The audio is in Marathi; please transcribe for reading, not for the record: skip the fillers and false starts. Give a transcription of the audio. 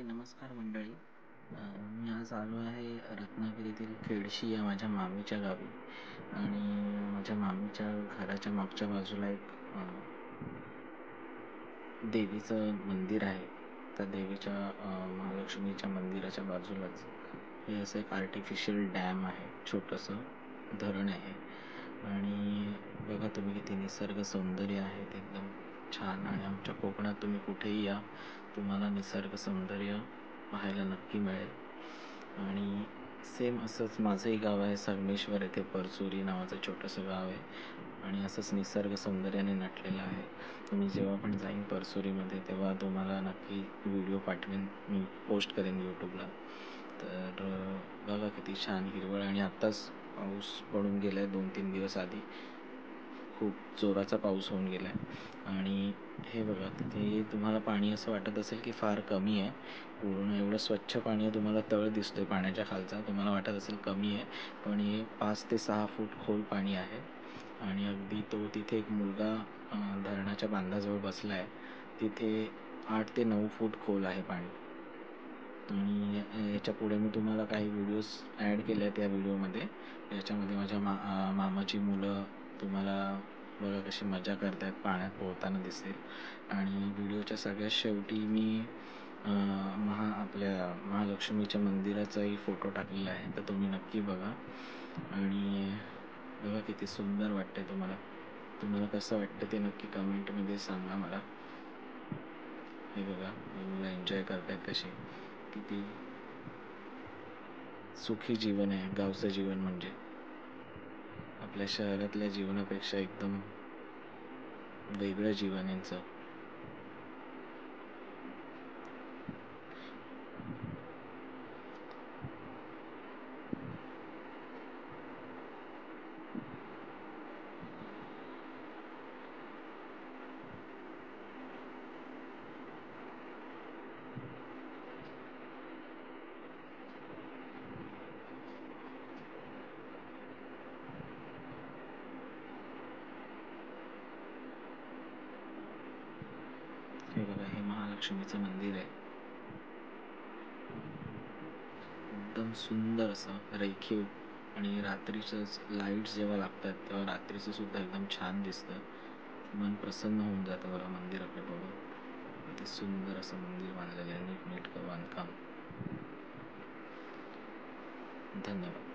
नमस्कार मंडळी. मी आज आलो आहे रत्नागिरीतील खेडशी या माझ्या मामीच्या गावी. आणि माझ्या मामीच्या घराच्या मागच्या बाजूला एक देवीचं मंदिर आहे. त्या देवीच्या महालक्ष्मीच्या मंदिराच्या बाजूलाच हे असं एक आर्टिफिशियल डॅम आहे, छोटंसं धरण आहे. आणि बघा तुम्ही किती निसर्ग सौंदर्य आहे, ते एकदम छान. आणि आमच्या कोकणात तुम्ही कुठेही या, तुम्हाला निसर्ग सौंदर्य पाहायला नक्की मिळेल. आणि सेम असंच माझंही गाव आहे संगमेश्वर, येथे परचुरी नावाचं छोटंसं गाव आहे आणि असंच निसर्ग सौंदर्याने नटलेलं आहे. तुम्ही जेव्हा पण जाईन परचुरीमध्ये तेव्हा तुम्हाला नक्की व्हिडिओ पाठवेन, मी पोस्ट करेन यूट्यूबला. तर बघा किती छान हिरवळ. आणि आत्ताच पाऊस पडून गेला आहे, 2-3 दिवस आधी खूप जोराचा पाऊस होऊन गेला आहे. आणि हे बघा, तिथे तुम्हाला पाणी असं वाटत असेल की फार कमी आहे, पूर्ण एवढं स्वच्छ पाणी आहे. तुम्हाला तळ दिसतोय पाण्याच्या खालचा, तुम्हाला वाटत असेल कमी आहे, पण हे 5 ते 6 फूट खोल पाणी आहे. आणि अगदी तो तिथे एक मुलगा धरणाच्या बांधाजवळ बसला आहे, तिथे 8 ते 9 फूट खोल आहे पाणी. आणि याच्या पुढे मी तुम्हाला काही व्हिडिओज ॲड केले आहेत या व्हिडिओमध्ये. याच्यामध्ये माझ्या मामाची मुलं तुम्हाला बघा कशी मजा करत आहेत, पाण्यात पोहताना दिसेल. आणि व्हिडिओच्या सगळ्यात शेवटी मी आपल्या महालक्ष्मीच्या मंदिराचाही फोटो टाकलेला आहे, तर तुम्ही नक्की बघा. आणि बघा किती सुंदर वाटते. तुम्हाला कसं वाटतं ते नक्की कमेंटमध्ये सांगा मला. हे बघा मुलं एन्जॉय करतायत कशी, किती सुखी जीवन आहे गावचं जीवन. म्हणजे आपल्या शहरातल्या जीवनापेक्षा एकदम वेगळं जीवन यांचं. हे बघा, हे महालक्ष्मीचं मंदिर आहे, एकदम सुंदर असं रेखीव. आणि रात्रीचंच लाईट्स जेव्हा लागतात तेव्हा रात्रीचं सुद्धा एकदम छान दिसतं, मन प्रसन्न होऊन जातं बघा मंदिराकडे बघून. किती सुंदर असं मंदिर बांधलेलं आहे, नीटनेटकं बांधकाम. धन्यवाद.